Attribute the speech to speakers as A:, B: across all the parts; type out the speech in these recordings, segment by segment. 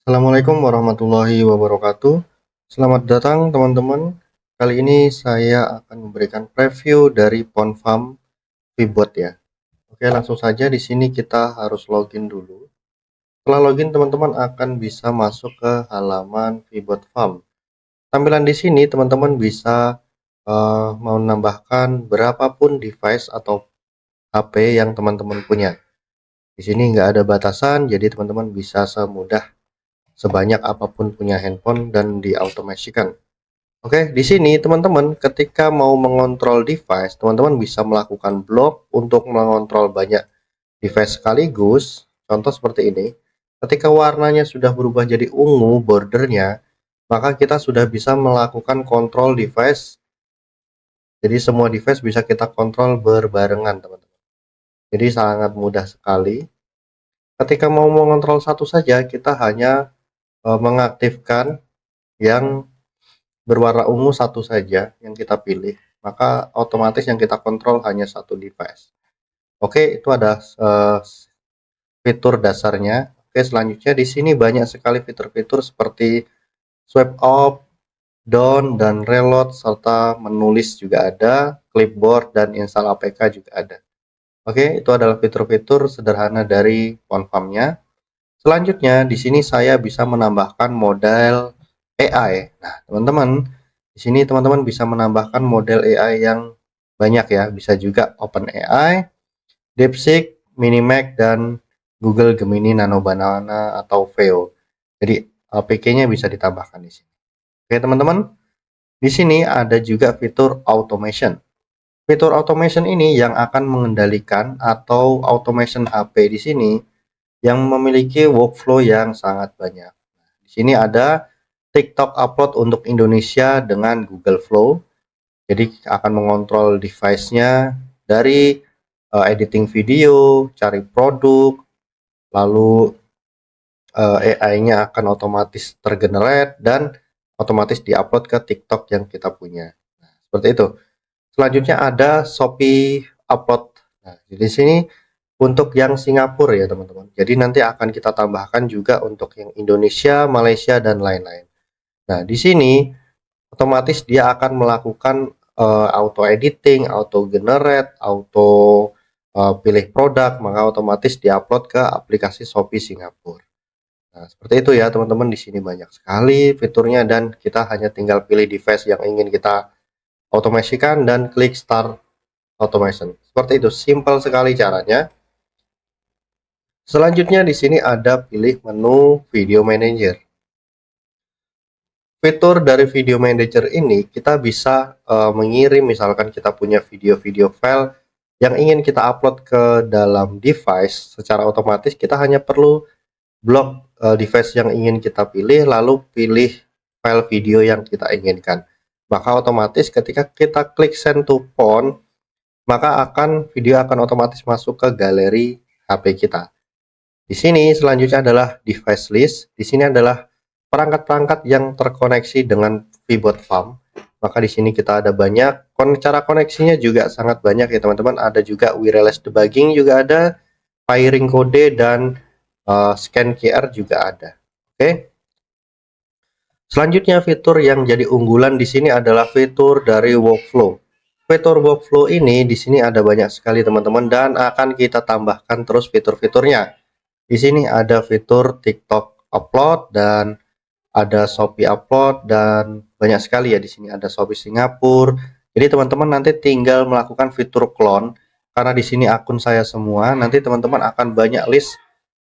A: Assalamualaikum warahmatullahi wabarakatuh. Selamat datang teman-teman. Kali ini saya akan memberikan preview dari PonFarm VBot ya. Oke, langsung saja di sini kita harus login dulu. Setelah login, teman-teman akan bisa masuk ke halaman VBot Farm. Tampilan di sini teman-teman bisa menambahkan berapapun device atau HP yang teman-teman punya. Di sini nggak ada batasan, jadi teman-teman bisa sebanyak apapun punya handphone dan diautomasikan. Oke, di sini teman-teman ketika mau mengontrol device, teman-teman bisa melakukan blok untuk mengontrol banyak device sekaligus. Contoh seperti ini. Ketika warnanya sudah berubah jadi ungu bordernya, maka kita sudah bisa melakukan kontrol device. Jadi semua device bisa kita kontrol berbarengan, teman-teman. Jadi sangat mudah sekali. Ketika mau mengontrol satu saja, kita hanya mengaktifkan yang berwarna ungu satu saja yang kita pilih, maka otomatis yang kita kontrol hanya satu device. Oke, itu ada fitur dasarnya. Oke, selanjutnya di sini banyak sekali fitur-fitur seperti swipe up, down, dan reload, serta menulis juga ada, clipboard, dan install APK juga ada. Oke, itu adalah fitur-fitur sederhana dari PonFarm-nya. Selanjutnya, di sini saya bisa menambahkan model AI. Nah, teman-teman, di sini teman-teman bisa menambahkan model AI yang banyak ya. Bisa juga OpenAI, DeepSeek, Minimax, dan Google Gemini Nano Banana atau Veo. Jadi, APK-nya bisa ditambahkan di sini. Oke, teman-teman, di sini ada juga fitur automation. Fitur automation ini yang akan mengendalikan atau automation HP di sini yang memiliki workflow yang sangat banyak. Di sini ada TikTok upload untuk Indonesia dengan Google Flow. Jadi akan mengontrol device-nya dari editing video, cari produk, lalu AI-nya akan otomatis tergenerate dan otomatis diupload ke TikTok yang kita punya. Nah, seperti itu. Selanjutnya ada Shopee upload. Nah, di sini untuk yang Singapura ya teman-teman. Jadi nanti akan kita tambahkan juga untuk yang Indonesia, Malaysia, dan lain-lain. Nah, di sini otomatis dia akan melakukan auto editing, auto generate, auto pilih produk, maka otomatis diupload ke aplikasi Shopee Singapura. Nah, seperti itu ya teman-teman. Di sini banyak sekali fiturnya dan kita hanya tinggal pilih device yang ingin kita otomasikan dan klik start automation. Seperti itu, simpel sekali caranya. Selanjutnya di sini ada pilih menu Video Manager. Fitur dari Video Manager ini kita bisa mengirim, misalkan kita punya video-video file yang ingin kita upload ke dalam device, secara otomatis kita hanya perlu blok device yang ingin kita pilih, lalu pilih file video yang kita inginkan. Maka otomatis ketika kita klik send to phone, maka video akan otomatis masuk ke galeri HP kita. Di sini selanjutnya adalah device list. Di sini adalah perangkat-perangkat yang terkoneksi dengan VBot Farm. Maka di sini kita ada banyak. Cara koneksinya juga sangat banyak ya teman-teman. Ada juga wireless debugging juga ada, pairing kode, dan scan QR juga ada. Oke. Selanjutnya fitur yang jadi unggulan di sini adalah fitur dari workflow. Fitur workflow ini di sini ada banyak sekali teman-teman dan akan kita tambahkan terus fitur-fiturnya. Di sini ada fitur TikTok upload dan ada Shopee upload dan banyak sekali ya. Di sini ada Shopee Singapura. Jadi teman-teman nanti tinggal melakukan fitur clone karena di sini akun saya semua. Nanti teman-teman akan banyak list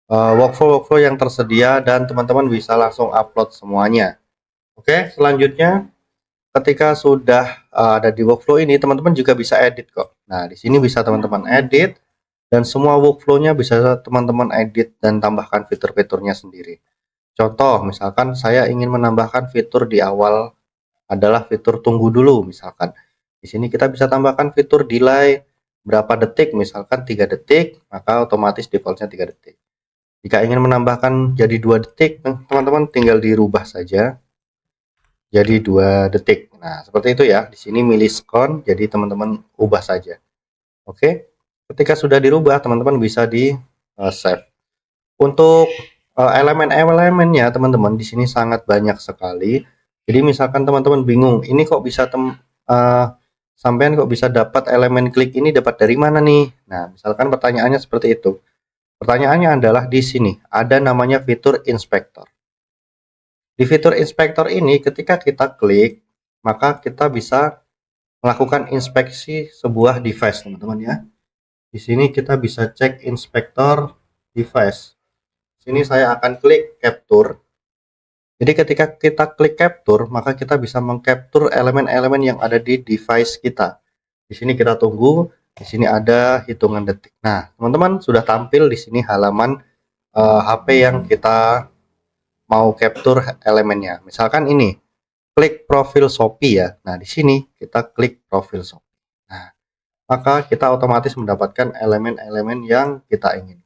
A: workflow yang tersedia dan teman-teman bisa langsung upload semuanya. Oke, selanjutnya ketika sudah ada di workflow ini, teman-teman juga bisa edit kok. Nah, di sini bisa teman-teman edit dan semua workflow-nya bisa teman-teman edit dan tambahkan fitur-fiturnya sendiri. Contoh, misalkan saya ingin menambahkan fitur di awal adalah fitur tunggu dulu misalkan. Di sini kita bisa tambahkan fitur delay berapa detik, misalkan 3 detik, maka otomatis defaultnya 3 detik. Jika ingin menambahkan jadi 2 detik, teman-teman tinggal dirubah saja jadi 2 detik. Nah, seperti itu ya. Di sini millisekon, jadi teman-teman ubah saja. Oke. Ketika sudah dirubah, teman-teman bisa di save. Untuk Elemen-elemennya teman-teman di sini sangat banyak sekali. Jadi misalkan teman-teman bingung, ini kok bisa sampean kok bisa dapat elemen klik ini dapat dari mana nih? Nah, misalkan pertanyaannya seperti itu. Pertanyaannya adalah di sini ada namanya fitur inspektor. Di fitur inspektor ini ketika kita klik, maka kita bisa melakukan inspeksi sebuah device, teman-teman ya. Di sini kita bisa cek inspektor device. Sini saya akan klik capture. Jadi ketika kita klik capture, maka kita bisa mengcapture elemen-elemen yang ada di device kita. Di sini kita tunggu, di sini ada hitungan detik. Nah, teman-teman sudah tampil di sini halaman HP yang kita mau capture elemennya. Misalkan ini, klik profil Shopee ya. Nah, di sini kita klik profil Shopee. Nah, maka kita otomatis mendapatkan elemen-elemen yang kita inginkan.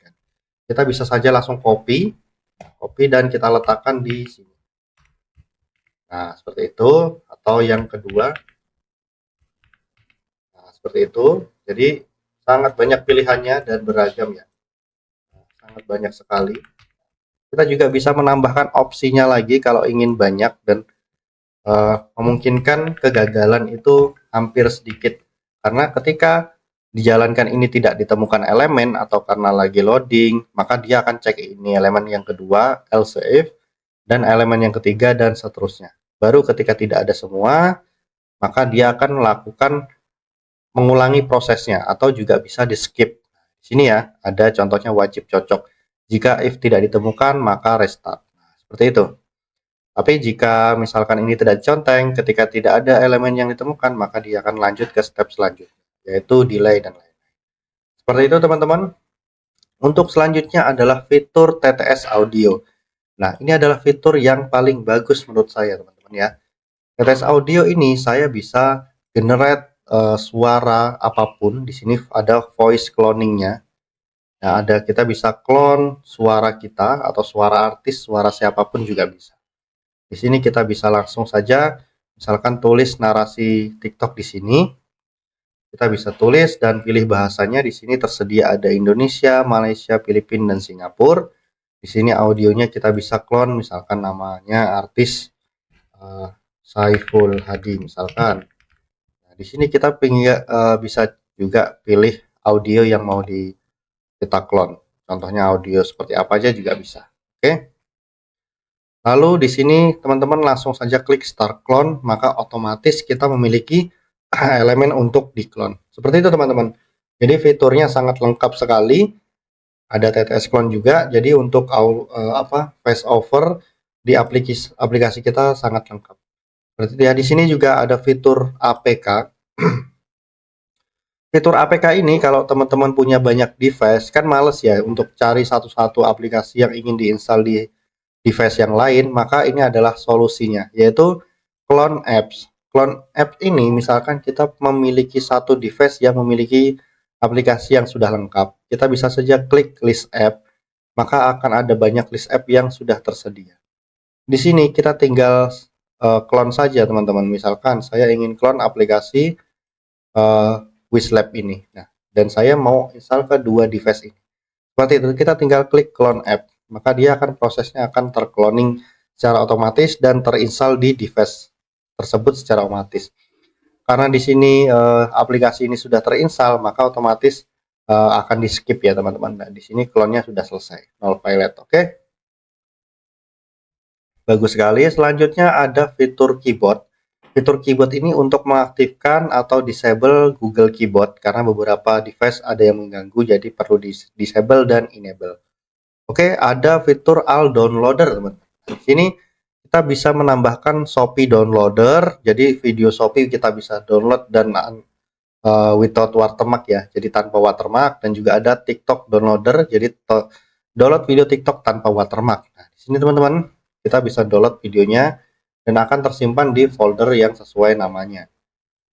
A: Kita bisa saja langsung copy dan kita letakkan di sini. Nah, seperti itu. Atau yang kedua, nah, seperti itu. Jadi, sangat banyak pilihannya dan beragam ya. Sangat banyak sekali. Kita juga bisa menambahkan opsinya lagi kalau ingin banyak dan memungkinkan kegagalan itu hampir sedikit. Karena ketika dijalankan ini tidak ditemukan elemen atau karena lagi loading, maka dia akan cek ini elemen yang kedua, else if, dan elemen yang ketiga, dan seterusnya. Baru ketika tidak ada semua, maka dia akan melakukan mengulangi prosesnya atau juga bisa di skip. Di sini ya, ada contohnya wajib cocok. Jika if tidak ditemukan, maka restart. Nah, seperti itu. Tapi jika misalkan ini tidak diconteng, ketika tidak ada elemen yang ditemukan, maka dia akan lanjut ke step selanjutnya, yaitu delay dan lain-lain. Seperti itu teman-teman. Untuk selanjutnya adalah fitur TTS Audio. Nah, ini adalah fitur yang paling bagus menurut saya teman-teman ya. TTS Audio ini saya bisa generate suara apapun. Di sini ada voice cloningnya. Nah, kita bisa clone suara kita atau suara artis, suara siapapun juga bisa. Di sini kita bisa langsung saja, misalkan tulis narasi TikTok di sini. Kita bisa tulis dan pilih bahasanya. Di sini tersedia ada Indonesia, Malaysia, Filipina, dan Singapura. Di sini audionya kita bisa clone, misalkan namanya artis Saiful Hadi misalkan. Nah, di sini kita bisa juga pilih audio yang mau kita clone. Contohnya audio seperti apa aja juga bisa. Oke. Lalu di sini teman-teman langsung saja klik start clone, maka otomatis kita memiliki elemen untuk di clone. Seperti itu teman-teman. Jadi fiturnya sangat lengkap sekali. Ada TTS clone juga. Jadi untuk face over di aplikasi kita sangat lengkap. Berarti ya di sini juga ada fitur APK. Fitur APK ini kalau teman-teman punya banyak device kan males ya untuk cari satu-satu aplikasi yang ingin diinstal di device yang lain, maka ini adalah solusinya, yaitu clone apps. Clone apps ini misalkan kita memiliki satu device yang memiliki aplikasi yang sudah lengkap, kita bisa saja klik list app, maka akan ada banyak list app yang sudah tersedia. Di sini kita tinggal clone saja teman-teman. Misalkan saya ingin clone aplikasi Wizlab ini. Nah, dan saya mau install ke dua device ini. Seperti itu, kita tinggal klik clone app, maka dia akan prosesnya akan tercloning secara otomatis dan terinstall di device tersebut secara otomatis. Karena di sini aplikasi ini sudah terinstall, maka otomatis akan di skip ya teman-teman. Nah, di sini clone-nya sudah selesai, nol pilot. Oke. Bagus sekali. Selanjutnya ada fitur keyboard. Fitur keyboard ini untuk mengaktifkan atau disable Google Keyboard karena beberapa device ada yang mengganggu, jadi perlu disable dan enable. Oke, ada fitur all downloader teman-teman. Di sini kita bisa menambahkan Shopee downloader, jadi video Shopee kita bisa download dan without watermark ya, jadi tanpa watermark, dan juga ada TikTok downloader, jadi download video TikTok tanpa watermark. Nah, di sini teman-teman kita bisa download videonya dan akan tersimpan di folder yang sesuai namanya.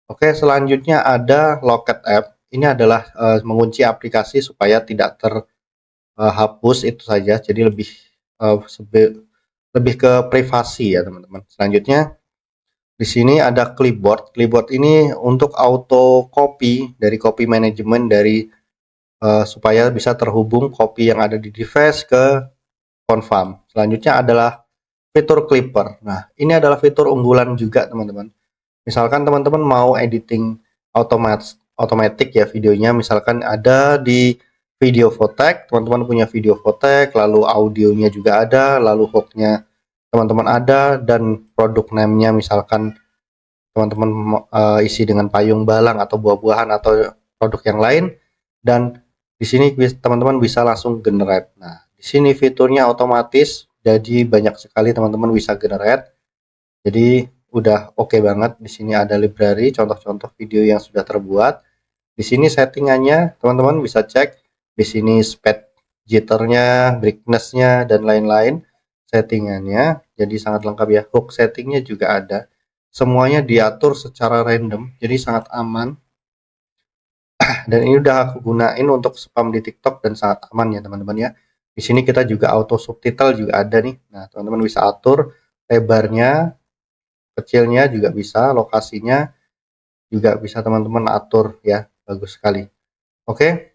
A: Oke, selanjutnya ada Locket App. Ini adalah mengunci aplikasi supaya tidak terhapus itu saja. Jadi lebih ke privasi ya teman-teman. Selanjutnya di sini ada clipboard. Clipboard ini untuk auto copy dari copy management dari supaya bisa terhubung copy yang ada di device ke Farm. Selanjutnya adalah fitur Clipper. Nah, ini adalah fitur unggulan juga teman-teman. Misalkan teman-teman mau editing otomatis ya videonya, misalkan ada di video Fotek, teman-teman punya video Fotek, lalu audionya juga ada, lalu hooknya teman-teman ada, dan produk name-nya misalkan teman-teman isi dengan payung balang atau buah-buahan atau produk yang lain, dan di sini teman-teman bisa langsung generate. Nah, di sini fiturnya otomatis, jadi banyak sekali teman-teman bisa generate. Jadi udah oke banget. Di sini ada library contoh-contoh video yang sudah terbuat. Di sini settingannya teman-teman bisa cek. Di sini speed jitternya, brightnessnya, dan lain-lain settingannya. Jadi sangat lengkap ya. Hook settingnya juga ada. Semuanya diatur secara random, jadi sangat aman. Dan ini udah aku gunain untuk spam di TikTok dan sangat aman ya teman-teman ya. Di sini kita juga auto subtitle juga ada nih. Nah, teman-teman bisa atur lebarnya, kecilnya juga bisa, lokasinya juga bisa teman-teman atur ya. Bagus sekali. Oke.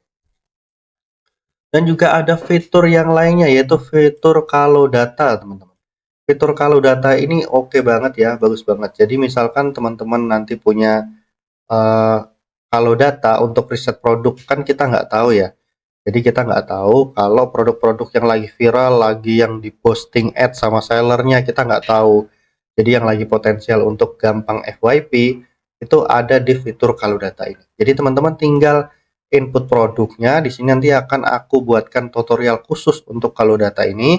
A: Dan juga ada fitur yang lainnya yaitu fitur kalau data, teman-teman. Fitur kalau data ini oke banget ya, bagus banget. Jadi misalkan teman-teman nanti punya kalau data untuk riset produk, kan kita nggak tahu ya. Jadi kita nggak tahu kalau produk-produk yang lagi viral, lagi yang diposting ad sama sellernya, kita nggak tahu. Jadi yang lagi potensial untuk gampang FYP itu ada di fitur kalau data ini. Jadi teman-teman tinggal input produknya. Di sini nanti akan aku buatkan tutorial khusus untuk kalau data ini.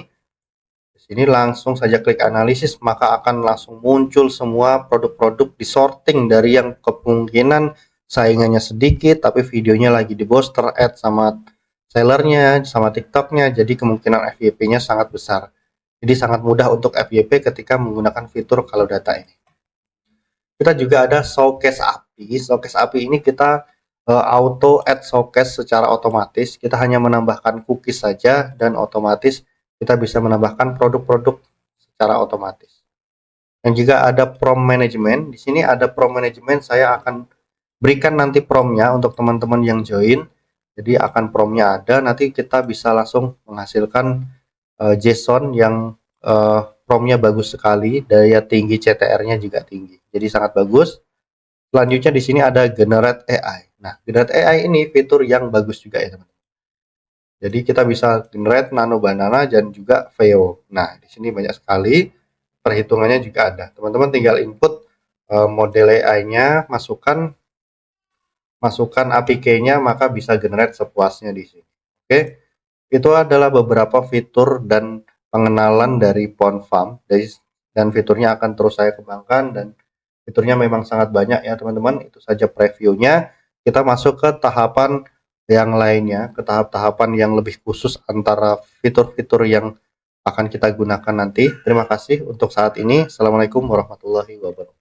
A: Di sini langsung saja klik analisis, maka akan langsung muncul semua produk-produk disorting dari yang kemungkinan saingannya sedikit, tapi videonya lagi di booster ad sama sellernya, sama TikToknya, jadi kemungkinan FYP-nya sangat besar. Jadi sangat mudah untuk FYP ketika menggunakan fitur kalau data ini. Kita juga ada showcase API. Showcase API ini kita auto add showcase secara otomatis. Kita hanya menambahkan cookies saja dan otomatis kita bisa menambahkan produk-produk secara otomatis. Dan juga ada prompt management. Di sini ada prompt management, saya akan berikan nanti promptnya untuk teman-teman yang join. Jadi akan promptnya ada, nanti kita bisa langsung menghasilkan JSON yang promptnya bagus sekali, daya tinggi CTR-nya juga tinggi. Jadi sangat bagus. Selanjutnya di sini ada generate AI. Nah, generate AI ini fitur yang bagus juga ya teman-teman. Jadi kita bisa generate nano banana dan juga VEO. Nah, di sini banyak sekali perhitungannya juga ada. Teman-teman tinggal input model AI-nya, masukkan APK-nya, maka bisa generate sepuasnya di sini. Oke, itu adalah beberapa fitur dan pengenalan dari Farm. Dan fiturnya akan terus saya kembangkan, dan fiturnya memang sangat banyak ya teman-teman. Itu saja previewnya. Kita masuk ke tahapan yang lainnya, ke tahap-tahapan yang lebih khusus antara fitur-fitur yang akan kita gunakan nanti. Terima kasih untuk saat ini. Assalamualaikum warahmatullahi wabarakatuh.